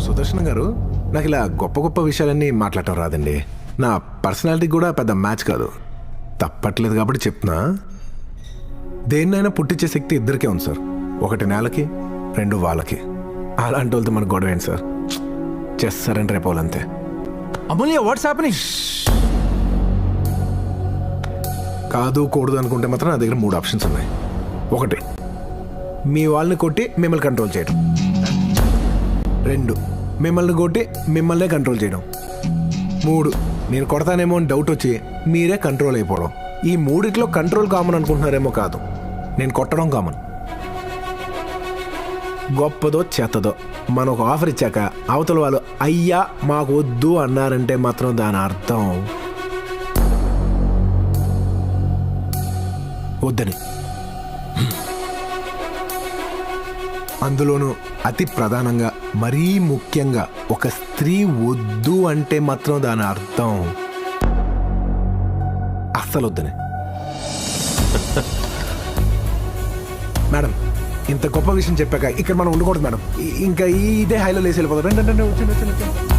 సుదర్శన్ గారు, నాకు ఇలా గొప్ప గొప్ప విషయాలన్నీ మాట్లాడటం రాదండి. నా పర్సనాలిటీ కూడా పెద్ద మ్యాచ్ కాదు. తప్పట్లేదు కాబట్టి చెప్తున్నా, దేన్నైనా పుట్టించే శక్తి ఇద్దరికే ఉంది సార్. ఒకటి నేలకి, రెండు వాళ్ళకి. అలాంటి వాళ్ళతో మనకు గొడవ ఏంటి సార్? చేస్తారంటే రేపు వాళ్ళంతే. అమూల్య, వాట్స్ హ్యాపెనింగ్? కాదు కూడదు అనుకుంటే మాత్రం నా దగ్గర 3 ఆప్షన్స్ ఉన్నాయి. ఒకటి, మీ వాళ్ళని కొట్టి మిమ్మల్ని కంట్రోల్ చేయడం. 2, మిమ్మల్ని కొట్టి మిమ్మల్నే కంట్రోల్ చేయడం. 3, నేను కొడతానేమో అని డౌట్ వచ్చి మీరే కంట్రోల్ అయిపోవడం. ఈ మూడిట్లో కంట్రోల్ కామన్ అనుకుంటున్నారేమో, కాదు, నేను కొట్టడం కామన్. గొప్పదో చెత్తదో మనం ఒక ఆఫర్ ఇచ్చాక అవతల వాళ్ళు అయ్యా మాకు వద్దు అన్నారంటే మాత్రం దాని అర్థం వద్దని. అందులోనూ అతి ప్రధానంగా, మరీ ముఖ్యంగా ఒక స్త్రీ వద్దు అంటే మాత్రం దాని అర్థం అస్సలు వద్దని. మేడం, ఇంత గొప్ప విషయం చెప్పాక ఇక్కడ మనం ఉండకూడదు మేడం. ఇంకా ఇదే హైలో లేసి వెళ్ళిపోతాం. రండి, రండి, రండి, వచ్చేయండి, వచ్చేయండి.